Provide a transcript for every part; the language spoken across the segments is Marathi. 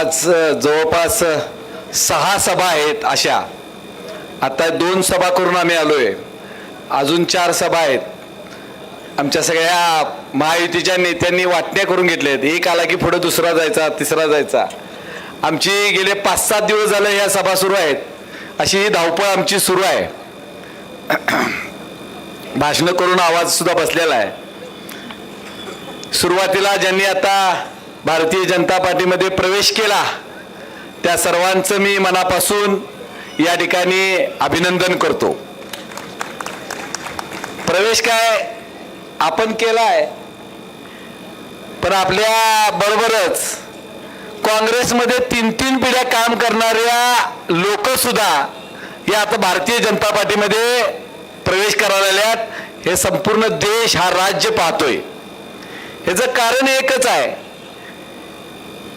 आज जवळपास 6 सभा आहेत अशा. आता 2 सभा करून आम्ही आलोय, अजून 4 सभा आहेत. आमच्या सगळ्या महायुतीच्या नेत्यांनी वाटण्या करून घेतल्यात. एक आला की पुढे दुसरा जायचा, तिसरा जायचा. आमची गेले 5-7 दिवस झाले ह्या सभा सुरू आहेत. अशी ही धावपळ आमची सुरू आहे. भाषण करून आवाज सुद्धा बसलेला आहे. सुरुवातीला ज्यांनी आता भारतीय जनता पार्टीमध्ये प्रवेश केला त्या सर्वांचं मी मनापासून या ठिकाणी अभिनंदन करतो. प्रवेश काय आपण केलाय, पण आपल्या बरोबरच काँग्रेसमध्ये 3-3 पिढ्या काम करणाऱ्या लोक सुद्धा या आता भारतीय जनता पार्टीमध्ये प्रवेश करायला लागल्यात. हे संपूर्ण देश, हा राज्य पाहतोय. ह्याचं कारण एकच आहे.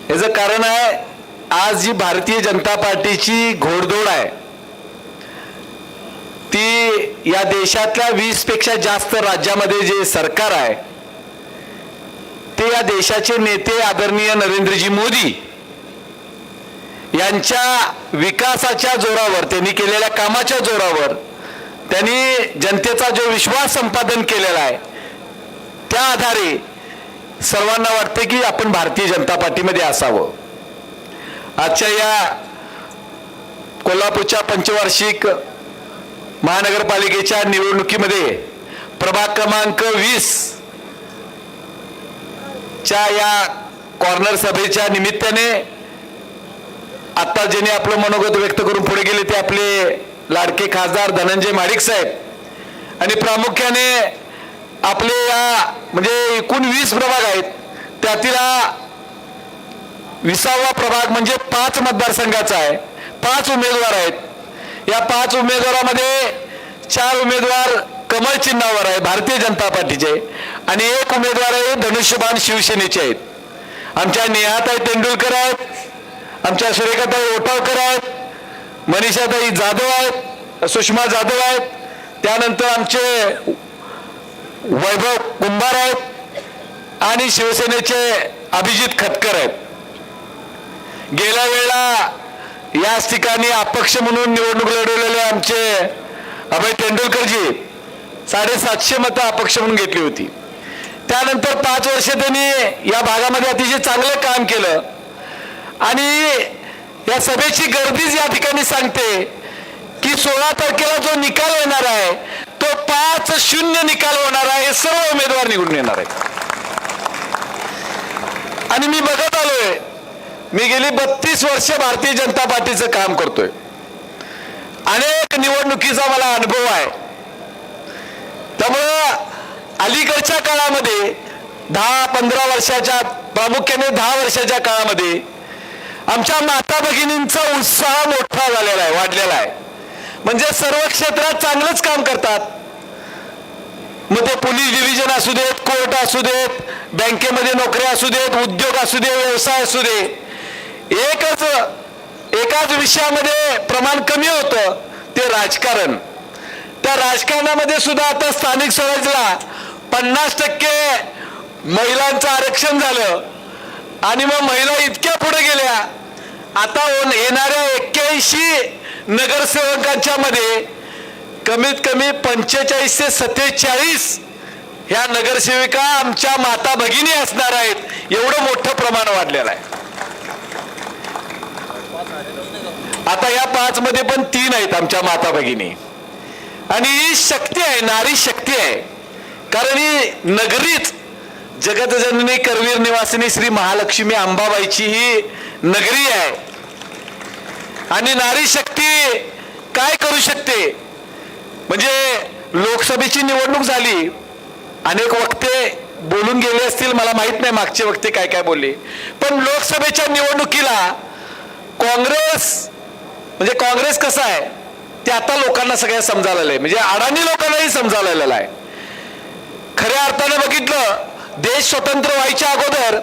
ह्याचं कारण आहे आज जी भारतीय जनता पार्टीची घोडदौड आहे ती या देशातल्या 20 पेक्षा जास्त राज्यामध्ये जे सरकार आहे ते या देशाचे नेते आदरणीय नरेंद्रजी मोदी यांच्या विकासाच्या जोरावर, त्यांनी केलेल्या कामाच्या जोरावर, त्यांनी जनतेचा जो विश्वास संपादन केलेला आहे त्या आधारे सर्वांना वाटते की आपण भारतीय जनता पार्टीमध्ये असावं. आजच्या या कोल्हापूरच्या पंचवार्षिक महानगरपालिकेच्या निवडणुकीमध्ये प्रभाग क्रमांक 20 च्या या कॉर्नर सभेच्या निमित्ताने आता ज्यांनी आपलं मनोगत व्यक्त करून पुढे गेले ते आपले लाडके खासदार धनंजय महाडिक साहेब आणि प्रामुख्याने आपले या म्हणजे एकूण 20 प्रभाग आहेत त्यातील 20वा प्रभाग म्हणजे 5 मतदारसंघाचा आहे. 5 उमेदवार आहेत. या 5 उमेदवारामध्ये 4 उमेदवार कमळ चिन्हावर आहे भारतीय जनता पार्टीचे आणि 1 उमेदवार आहे धनुष्यबाण शिवसेनेचे आहेत. आमच्या नेहाताई तेंडुलकर आहेत, आमच्या सुरेखाताई ओटावकर आहेत, मनीषाताई जाधव आहेत, सुषमा जाधव आहेत, त्यानंतर आमचे वैभव कुंभार आहेत आणि शिवसेनेचे अभिजित खतकर आहेत. गेल्या वेळेला याच ठिकाणी अपक्ष म्हणून निवडणूक लढवलेले आमचे अभय तेंडुलकरजी 750 मतं अपक्ष म्हणून घेतली होती. त्यानंतर 5 वर्ष त्यांनी या भागामध्ये अतिशय चांगलं काम केलं आणि या सभेची गर्दीच या ठिकाणी सांगते की 16 तारखेला जो निकाल येणार आहे तो 5-0 निकाल होणार आहे. सर्व उमेदवार निवडून येणार आहेत. आणि मी बघत आलोय, मी गेली 32 वर्ष भारतीय जनता पार्टीचं काम करतोय. अनेक निवडणुकीचा मला अनुभव आहे. त्यामुळं अलीकडच्या काळामध्ये 10-15 वर्षाच्या, प्रामुख्याने 10 वर्षाच्या काळामध्ये आमच्या माता भगिनींचा उत्साह मोठा झालेला आहे, वाढलेला आहे. म्हणजे सर्व क्षेत्रात चांगलंच काम करतात. मग ते पोलीस डिव्हिजन असू देत, कोर्ट असू देत, बँकेमध्ये नोकऱ्या असू देत, उद्योग असू दे, व्यवसाय असू दे. एकाच विषयामध्ये प्रमाण कमी होतं ते राजकारण. त्या राजकारणामध्ये सुद्धा आता स्थानिक स्वराज्याला 50% महिलांचं आरक्षण झालं आणि मग महिला इतक्या पुढे गेल्या. आता येणाऱ्या 81 नगरसेवकांच्या मध्ये कमीत कमी 45 ते 47 ह्या नगरसेविका आमच्या माता भगिनी असणार आहेत. एवढं मोठं प्रमाण वाढलेलं आहे. आता या 5 मध्ये पण 3 आहेत आमच्या माता भगिनी. आणि ही शक्ती आहे, नारी शक्ती आहे. कारण ही नगरीच जगतजननी करवीर निवासिनी श्री महालक्ष्मी अंबाबाईची ही नगरी आहे. आणि नारी शक्ती काय करू शकते म्हणजे लोकसभेची निवडणूक झाली, अनेक वक्ते बोलून गेले असतील, मला माहित नाही मागचे वक्ते काय काय बोलले, पण लोकसभेच्या निवडणुकीला काँग्रेस कसं आहे ते आता लोकांना सगळ्या समजायला, म्हणजे अडाणी लोकांनाही समजायला आहे. खऱ्या अर्थाने बघितलं, देश स्वतंत्र व्हायच्या अगोदर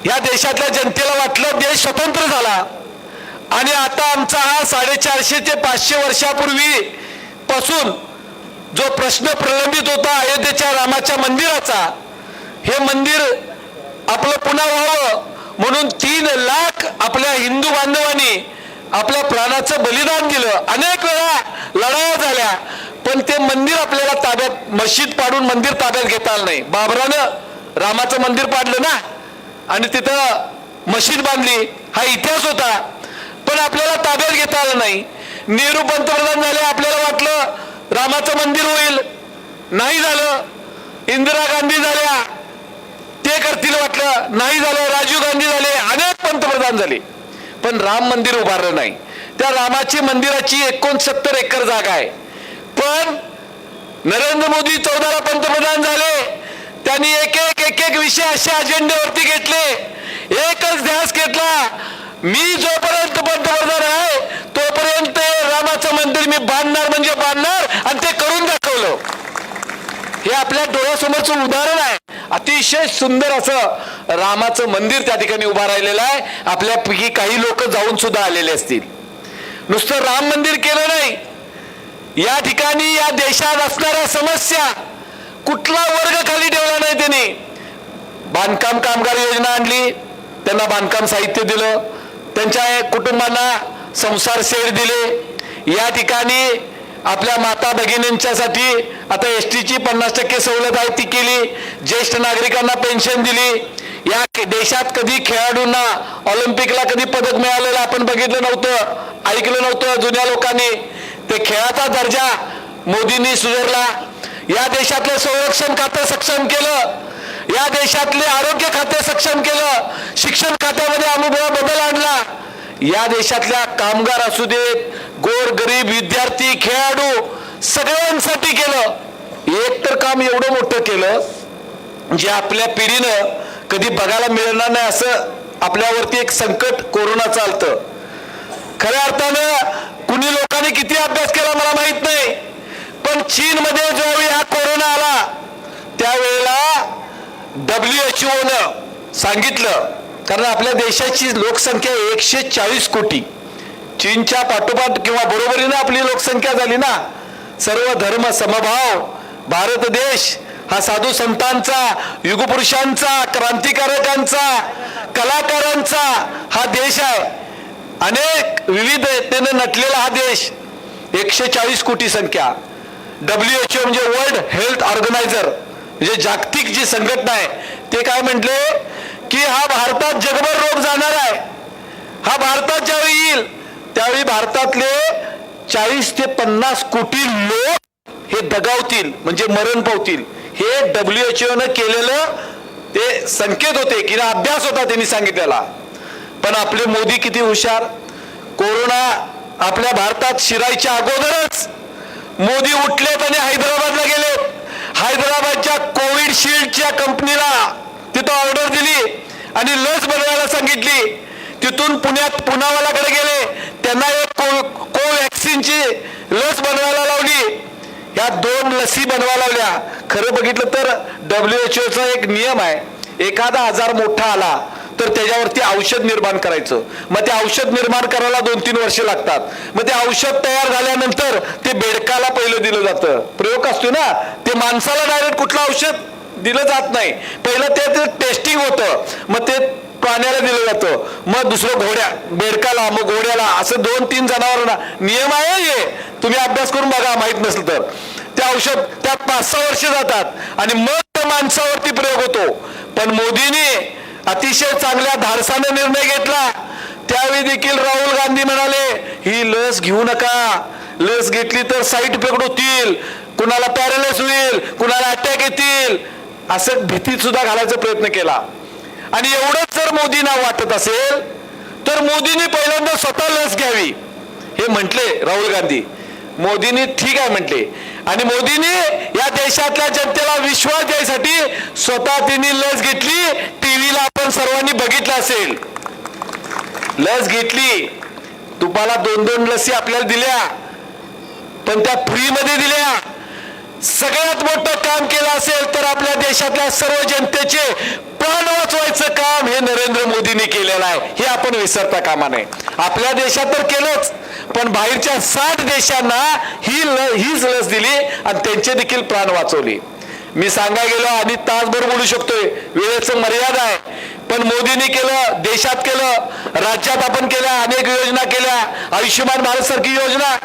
या देशातल्या जनतेला वाटलं देश स्वतंत्र झाला आणि आता आमचा हा 450 ते 500 वर्षापूर्वी पासून जो प्रश्न प्रलंबित होता अयोध्येच्या रामाच्या मंदिराचा, हे मंदिर आपलं पुन्हा व्हावं म्हणून 3 लाख आपल्या हिंदू बांधवांनी आपल्या प्राणाचं बलिदान दिलं. अनेक वेळा लढाया झाल्या, पण ते मंदिर आपल्याला ताब्यात, मस्जिद पाडून मंदिर ताब्यात घेता आलं नाही. बाबरानं रामाचं मंदिर पाडलं ना आणि तिथं मस्जिद बांधली, हा इतिहास होता, पण आपल्याला ताब्यात घेता आलं नाही. नेहरू पंतप्रधान झाले, आपल्याला वाटलं रामाचं मंदिर होईल, नाही झालं. इंदिरा गांधी झाल्या, ते करतील वाटलं, नाही झालं. राजीव गांधी झाले, अनेक पंतप्रधान झाले, पण राम मंदिर उभारलं नाही. त्या रामाची मंदिराची 69 एकर जागा आहे. पण नरेंद्र मोदी 14ला पंतप्रधान झाले, त्यांनी एक एक विषय असे अजेंड्यावरती घेतले. एकच ध्यास घेतला, मी जोपर्यंत पंतप्रधान आहे तोपर्यंत रामाचं मंदिर मी बांधणार म्हणजे बांधणार, आणि ते करून दाखवलं. हे आपल्या डोळ्यासमोरचं उदाहरण आहे. अतिशय सुंदर असं रामाचं मंदिर त्या ठिकाणी उभा राहिलेलं आहे. आपल्यापैकी काही लोक जाऊन सुद्धा आलेले असतील. नुसतं राम मंदिर केलं नाही, या ठिकाणी या देशात असणाऱ्या समस्या कुठला वर्ग खाली ठेवला नाही. त्यांनी बांधकाम कामगार योजना आणली, त्यांना बांधकाम साहित्य दिलं, त्यांच्या कुटुंबांना संसार शेड दिले. या ठिकाणी आपल्या माता भगिनींच्यासाठी आता एसटीची 50% सवलत आहे ती केली. ज्येष्ठ नागरिकांना पेन्शन दिली. या देशात कधी खेळाडूंना ऑलिम्पिकला कधी पदक मिळालेलं आपण बघितलं नव्हतं, ऐकलं नव्हतं जुन्या लोकांनी. ते खेळाचा दर्जा मोदींनी सुधारला. या देशातलं संरक्षण खातं सक्षम केलं, या देशातले आरोग्य खाते सक्षम केलं, शिक्षण खात्यामध्ये आमूलाग्र बदल आणला. या देशातल्या कामगार असू देत, गोर गरीब विद्यार्थी खेळाडू सगळ्यांसाठी केलं. एक तर काम एवढं मोठं केलं जे आपल्या पिढीनं कधी बघायला मिळणार नाही. असं आपल्यावरती एक संकट कोरोना चालतं. खऱ्या अर्थानं कुणी लोकांनी किती अभ्यास केला मला माहित नाही, पण चीनमध्ये ज्यावेळी हा कोरोना आला त्यावेळेला WHO सांगितलं, कारण आपल्या देशाची लोकसंख्या 140 कोटी, चीनच्या पाठोपाठ किंवा बरोबरीने आपली लोकसंख्या झाली ना. सर्व धर्म समभाव भारत देश हा साधू संतांचा, युगपुरुषांचा, क्रांतिकारकांचा, कलाकारांचा हा देश आहे. अनेक विविधतेने नटलेला हा देश. 140 कोटी संख्या. WHO म्हणजे वर्ल्ड हेल्थ ऑर्गनायझर, म्हणजे जागतिक जी संघटना आहे, ते काय म्हटले की हा भारतात जगभर रोग जाणार आहे. हा भारतात ज्यावेळी येईल त्यावेळी भारतातले 40 ते 50 कोटी लोक हे दगावतील, म्हणजे मरण पावतील. हे WHO केलेलं ते संकेत होते की अभ्यास होता त्यांनी सांगितलेला. पण आपले मोदी किती हुशार. कोरोना आपल्या भारतात शिरायच्या अगोदरच मोदी उठलेत आणि हैदराबादला गेलेत. हैदराबादच्या कोविडशिल्डच्या कंपनीला तिथं ऑर्डर दिली आणि लस बनवायला सांगितली. तिथून पुण्यात पुनावालाकडे गेले, त्यांना एक कोवॅक्सिनची लस बनवायला लावली. या 2 लसी बनवायला लावल्या. खरं बघितलं तर WHOचा एक नियम आहे, एखादा आजार मोठा आला तर त्याच्यावरती औषध निर्माण करायचं. मग ते औषध निर्माण करायला 2-3 वर्ष लागतात. मग ते औषध तयार झाल्यानंतर ते बेडकाला पहिलं दिलं जातं. प्रयोग असतो ना, ते माणसाला डायरेक्ट कुठलं औषध दिलं जात नाही. पहिलं ते टेस्टिंग होतं, मग ते प्राण्याला दिलं जातं, मग दुसरं बेडकाला, मग घोड्याला, असं 2-3 जनावरांना. नियम आहे हे, तुम्ही अभ्यास करून बघा माहित नसेल तर. ते औषध त्यात 5-6 वर्ष जातात आणि मग त्या माणसावरती प्रयोग होतो. पण मोदींनी अतिशय चांगल्या धाडसाने निर्णय घेतला. त्यावेळी देखील राहुल गांधी म्हणाले ही लस घेऊ नका, लस घेतली तर साईड इफेक्ट होतील, कुणाला पॅरालाइज होईल, कुणाला अटॅक येतील, असं भीती सुद्धा घालायचा प्रयत्न केला. आणि एवढंच जर मोदींना वाटत असेल तर मोदींनी पहिल्यांदा स्वतः लस घ्यावी हे म्हटले राहुल गांधी. मोदींनी ठीक आहे म्हटले आणि मोदींनी या देशातल्या जनतेला विश्वास द्यायसाठी स्वतः त्यांनी लस घेतली. टीव्हीला आपण सर्वांनी बघितलं असेल. लस घेतली, तुम्हाला 2-2 लसी आपल्याला दिल्या, पण त्या फ्री मध्ये दिल्या. सगळ्यात मोठं काम केलं असेल तर आपल्या देशातल्या सर्व जनतेचे प्राण वाचवायचं काम हे नरेंद्र मोदींनी केलेलं आहे. हे आपण विसरता कामा नये. आपल्या देशात तर केलंच, पण बाहेरच्या 60 देशांना हीच लस दिली आणि त्यांचे देखील प्राण वाचवले. मी सांगायला गेलो आणि तासभर बोलू शकतोय, वेळेचं मर्यादा आहे. पण मोदींनी केलं, देशात केलं, राज्यात आपण केल्या, अनेक योजना केल्या, आयुष्यमान भारत सारखी योजना,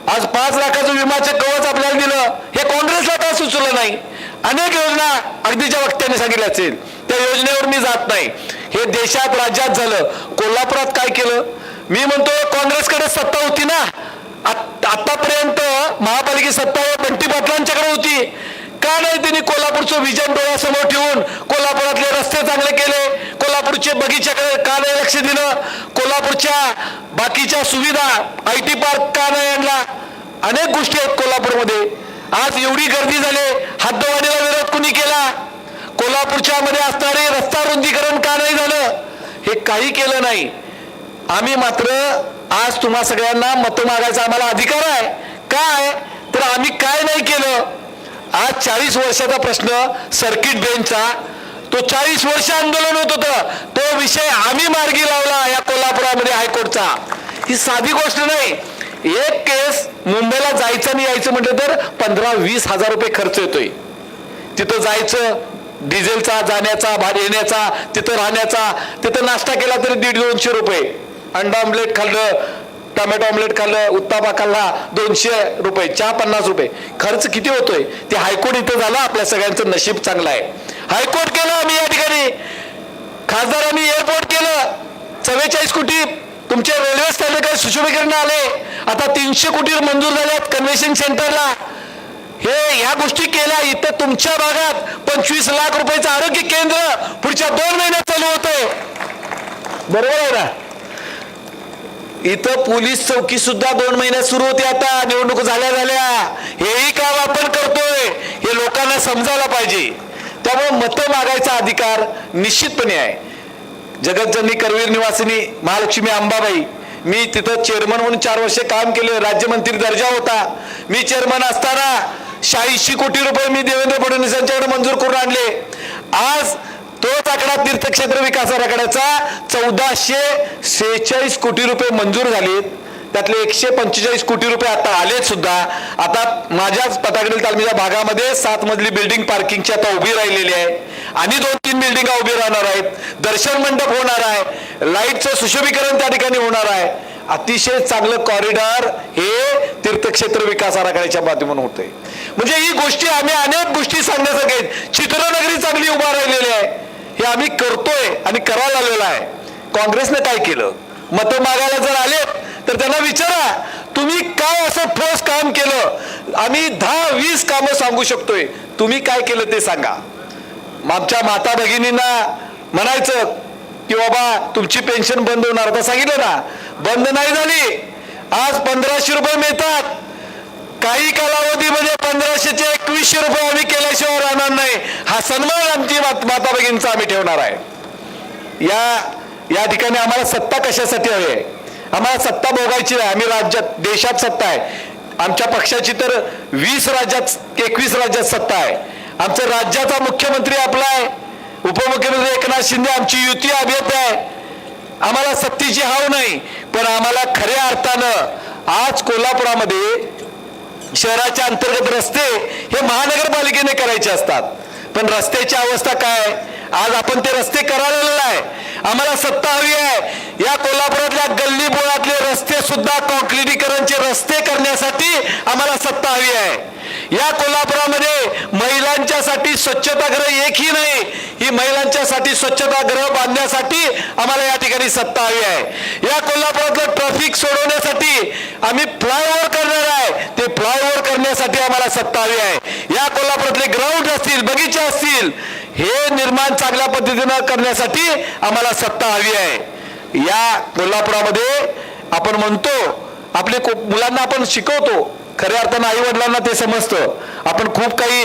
आज 5 लाखाचं विमाचं कवच आपल्याला दिलं, हे काँग्रेसला का सुचलं नाही? अनेक योजना अगदीच्या वक्त्याने सांगितल्या असेल, त्या योजनेवर मी जात नाही. हे देशात राज्यात झालं. कोल्हापुरात काय केलं? मी म्हणतो काँग्रेसकडे सत्ता होती ना, आतापर्यंत महापालिकेची सत्ता बंटी पाटलांच्याकडे होती, का नाही त्यांनी कोल्हापूरचं विजन डोळ्यासमोर ठेवून कोल्हापुरातले रस्ते चांगले केले? कोल्हापूरचे बगीच्याकडे का नाही लक्ष दिलं? कोल्हापूरच्या बाकीच्या सुविधा, IT पार्क का नाही आणला? अनेक गोष्टी आहेत कोल्हापूरमध्ये. आज एवढी गर्दी झाली, हद्दवाढीला विरोध कुणी केला? कोल्हापूरच्या मध्ये असणारे रस्ता रुंदीकरण का नाही झालं? हे काही केलं नाही. आम्ही मात्र आज तुम्हा सगळ्यांना मत मागायचा आम्हाला अधिकार आहे. काय तर आम्ही काय नाही केलं? आज 40 वर्षाचा प्रश्न सर्किट बेंचचा, तो 40 वर्ष आंदोलन होत होतं, तो विषय आम्ही मार्गी लावला या कोल्हापुरामध्ये हायकोर्टचा. ही साधी गोष्ट नाही. एक केस मुंबईला जायचं आणि यायचं म्हटलं तर 15-20 हजार रुपये खर्च येतोय. तिथं जायचं, डिझेलचा, जाण्याचा, भाडे येण्याचा, तिथं राहण्याचा, तिथं नाश्ता केला तरी 150-200 रुपये. अंडा ऑमलेट खाल्लं, टोमॅटो ऑमलेट खाल्लं, उत्तापा खाल्ला 200 रुपये, चहा 50 रुपये. खर्च किती होतोय? ते हायकोर्ट इथं झालं. आपल्या सगळ्यांचं नशीब चांगलं आहे. हायकोर्ट केलं आम्ही या ठिकाणी, खासदारांनी एअरपोर्ट केलं, 44 कोटी तुमचे रेल्वे स्थानक सुशोभीकरण आले, आता 300 कोटी मंजूर झाल्यात कन्व्हेन्शन सेंटरला. हे ह्या गोष्टी केल्या. इथं तुमच्या भागात 25 लाख रुपयाचं आरोग्य केंद्र पुढच्या 2 महिन्यात चालू होतंय. बरोबर आहे ना? इथं पोलीस चौकी सुद्धा 2 महिन्यात सुरू होते. आता निवडणूक झाल्या हेही काम आपण करतोय, हे लोकांना समजायला पाहिजे. त्यामुळे मतं मागायचा अधिकार निश्चितपणे आहे. जगतजननी करवीर निवासिनी महालक्ष्मी अंबाबाई, मी तिथं चेअरमन म्हणून 4 वर्षे काम केले, राज्यमंत्री दर्जा होता. मी चेअरमन असताना 86 कोटी रुपये मी देवेंद्र फडणवीसांच्याकडे मंजूर करून आणले. आज तोच आकडा तीर्थक्षेत्र विकास आराखड्याचा 1446 कोटी रुपये मंजूर झालेत. त्यातले 145 कोटी रुपये आता आलेत सुद्धा. आता माझ्याच पताकडील तालमीच्या भागामध्ये 7 मजली बिल्डिंग पार्किंगची आता उभी राहिलेली आहे, आणि 2-3 बिल्डिंगा उभी राहणार आहेत. दर्शन मंडप होणार आहे, लाईटचं सुशोभीकरण त्या ठिकाणी होणार आहे. अतिशय चांगलं कॉरिडॉर हे तीर्थक्षेत्र विकास आराखड्याच्या माध्यमातून होतंय. म्हणजे ही गोष्टी आम्ही अनेक गोष्टी सांगण्यासारख्या आहेत. चित्रनगरी चांगली उभा राहिलेली आहे, हे आम्ही करतोय आणि करायला आलेलं आहे. काँग्रेसने काय केलं? मतं मागायला जर आले तर त्यांना विचारा, तुम्ही काय असं ठोस काम केलं? आम्ही 10-20 कामं सांगू शकतोय, तुम्ही काय केलं ते सांगा. आमच्या माता भगिनींना म्हणायचं की बाबा तुमची पेन्शन बंद होणार, आता सांगितलं ना, बंद नाही झाली. आज 1500 रुपये मिळतात. काही कालावधीमध्ये 1500चे 2100 रुपये आम्ही केल्याशिवाय राहणार नाही. हा सन्मान आमची माता भगिनींचा आम्ही ठेवणार आहे. या ठिकाणी आम्हाला सत्ता कशासाठी हवी आहे? आम्हाला सत्ता भोगायची नाही. आम्ही राज्यात, देशात सत्ता आहे. आमच्या पक्षाची तर 20 राज्यात, 21 राज्यात सत्ता आहे. आमच्या राज्याचा मुख्यमंत्री आपला आहे, उपमुख्यमंत्री एकनाथ शिंदे आमची युती अभियंता आहे. आम्हाला सत्तेची हाव नाही, पण आम्हाला खऱ्या अर्थानं आज कोल्हापुरामध्ये शहराच्या अंतर्गत रस्ते हे महानगरपालिकेने करायचे असतात, पण रस्त्याची अवस्था काय? आज आपण ते रस्ते करायला आहे. आम्हाला सत्ता हवी आहे. या कोल्हापुरातल्या गल्ली बोळातले रस्ते सुद्धा कॉन्क्रिटीकरणचे रस्ते करण्यासाठी आम्हाला सत्ता हवी आहे. या कोल्हापुरामध्ये महिलांच्यासाठी स्वच्छतागृह एकही नाही. ही महिलांच्यासाठी स्वच्छतागृह बांधण्यासाठी आम्हाला या ठिकाणी सत्ता हवी आहे. या कोल्हापुरातलं ट्रॅफिक सोडवण्यासाठी आम्ही फ्लायओव्हर करणार आहे, ते फ्लायओव्हर करण्यासाठी आम्हाला सत्ता हवी आहे. या कोल्हापुरातले ग्राउंड असतील, बगीचे असतील, हे निर्माण चांगल्या पद्धतीनं करण्यासाठी आम्हाला सत्ता हवी आहे. या कोल्हापुरामध्ये आपण म्हणतो, आपले मुलांना आपण शिकवतो, खऱ्या अर्थानं आई वडिलांना ते समजतं. आपण खूप काही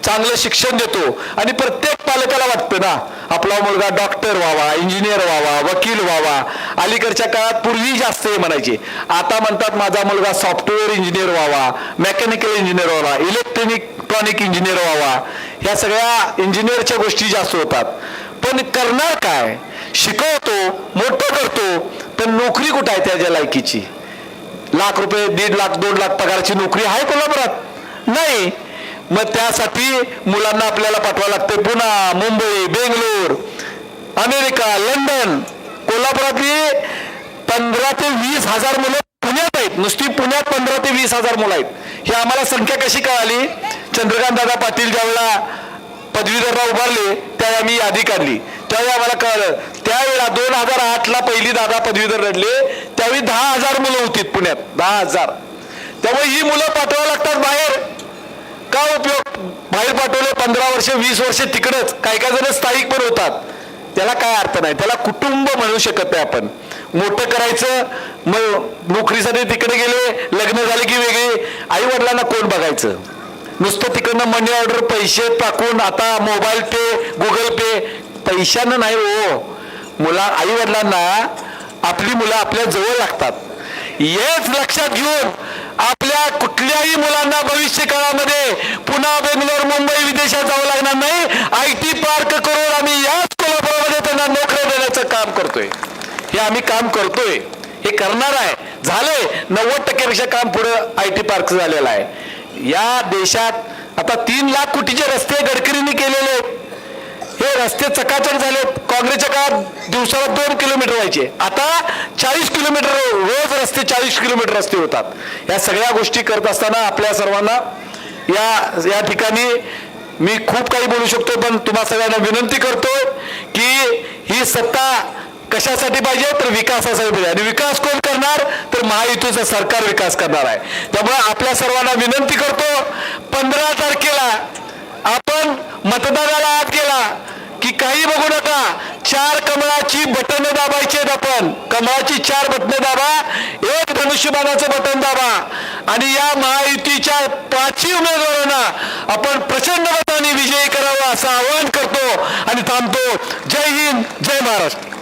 चांगलं शिक्षण देतो आणि प्रत्येक पालकाला वाटतं ना, आपला मुलगा डॉक्टर व्हावा, इंजिनियर व्हावा, वकील व्हावा. अलीकडच्या काळात पूर्वी जास्त हे म्हणायचे, आता म्हणतात माझा मुलगा सॉफ्टवेअर इंजिनियर व्हावा, मेकॅनिकल इंजिनियर व्हावा, इलेक्ट्रॉनिक इंजिनियर व्हावा. ह्या सगळ्या इंजिनियरच्या गोष्टी जास्त होतात. पण करणार काय? शिकवतो, मोठं करतो, पण नोकरी कुठं आहे त्याच्या लायकीची? लाख रुपये, 1.5 लाख, 2 लाख पगाराची नोकरी आहे कोल्हापुरात? नाही. मग त्यासाठी मुलांना आपल्याला पाठवावं लागते पुणे, मुंबई, बेंगलोर. अमेरिका, लंडन, कोल्हापुरातली 15 ते 20 हजार मुलं पुण्यात आहेत. नुसती पुण्यात 15 ते 20 हजार मुलं आहेत. ही आम्हाला संख्या कशी कळाली? चंद्रकांत दादा पाटील ज्यावेळेला पदवीधरला उभारले त्यावेळी आम्ही यादी काढली, त्यावेळी आम्हाला कळलं. त्यावेळेला 2008ला पहिली दादा पदवीधर रडले त्यावेळी 10,000 मुलं होती पुण्यात, 10,000. त्यामुळे ही मुलं पाठवावं लागतात बाहेर. का उपयोग? बाहेर पाठवले 15 वर्ष 20 वर्ष तिकडच, काही जण स्थायिक पण होतात. त्याला काय अर्थ नाही, त्याला कुटुंब म्हणू शकत नाही आपण. मोठं करायचं, मग नोकरीसाठी तिकडे गेले, लग्न झाले की वेगळे, आई वडिलांना कोण बघायचं? नुसतं तिकडनं मनी ऑर्डर पैसे टाकून, आता मोबाईल पे, गुगल पे, पैशानं नाही हो. आई वडिलांना आपली मुलं आपल्या जवळ लागतात. हेच लक्षात घेऊन आपल्या कुठल्याही मुलांना भविष्य काळामध्ये पुन्हा बेंगलोर, मुंबई, विदेशात जावं लागणार नाही. IT पार्क करून आम्ही याच कोल्हापुरामध्ये त्यांना नोकऱ्या देण्याचं काम करतोय. हे आम्ही काम करतोय, हे करणार आहे. झालंय 90% काम पुढं IT पार्क झालेला आहे. या देशात आता 3 लाख कोटीचे रस्ते गडकरींनी केलेले आहेत. हे रस्ते चकाचक झालेत. काँग्रेसच्या काळात दिवसाला 2 किलोमीटर व्हायचे, आता 40 किलोमीटर रोज रस्ते, 40 किलोमीटर रस्ते होतात. या सगळ्या गोष्टी करत असताना आपल्या सर्वांना या ठिकाणी मी खूप काही बोलू शकतो, पण तुम्हा सगळ्यांना विनंती करतो की ही सत्ता कशासाठी पाहिजे? तर विकासासाठी पाहिजे. आणि विकास कोण करणार? तर महायुतीचं सरकार विकास करणार आहे. त्यामुळे आपल्या सर्वांना विनंती करतो, 15 तारखेला आपण मतदानाला आत गेला की काही बघू नका, 4 कमळाची बटन दाबायची आहेत. आपण कमळाची 4 बटन दाबा, 1 धनुष्यबाणाचं बटन दाबा आणि या महायुतीच्या 5ही उमेदवारांना आपण प्रचंड मताने विजयी करावं असं आवाहन करतो आणि थांबतो. जय हिंद, जय महाराष्ट्र.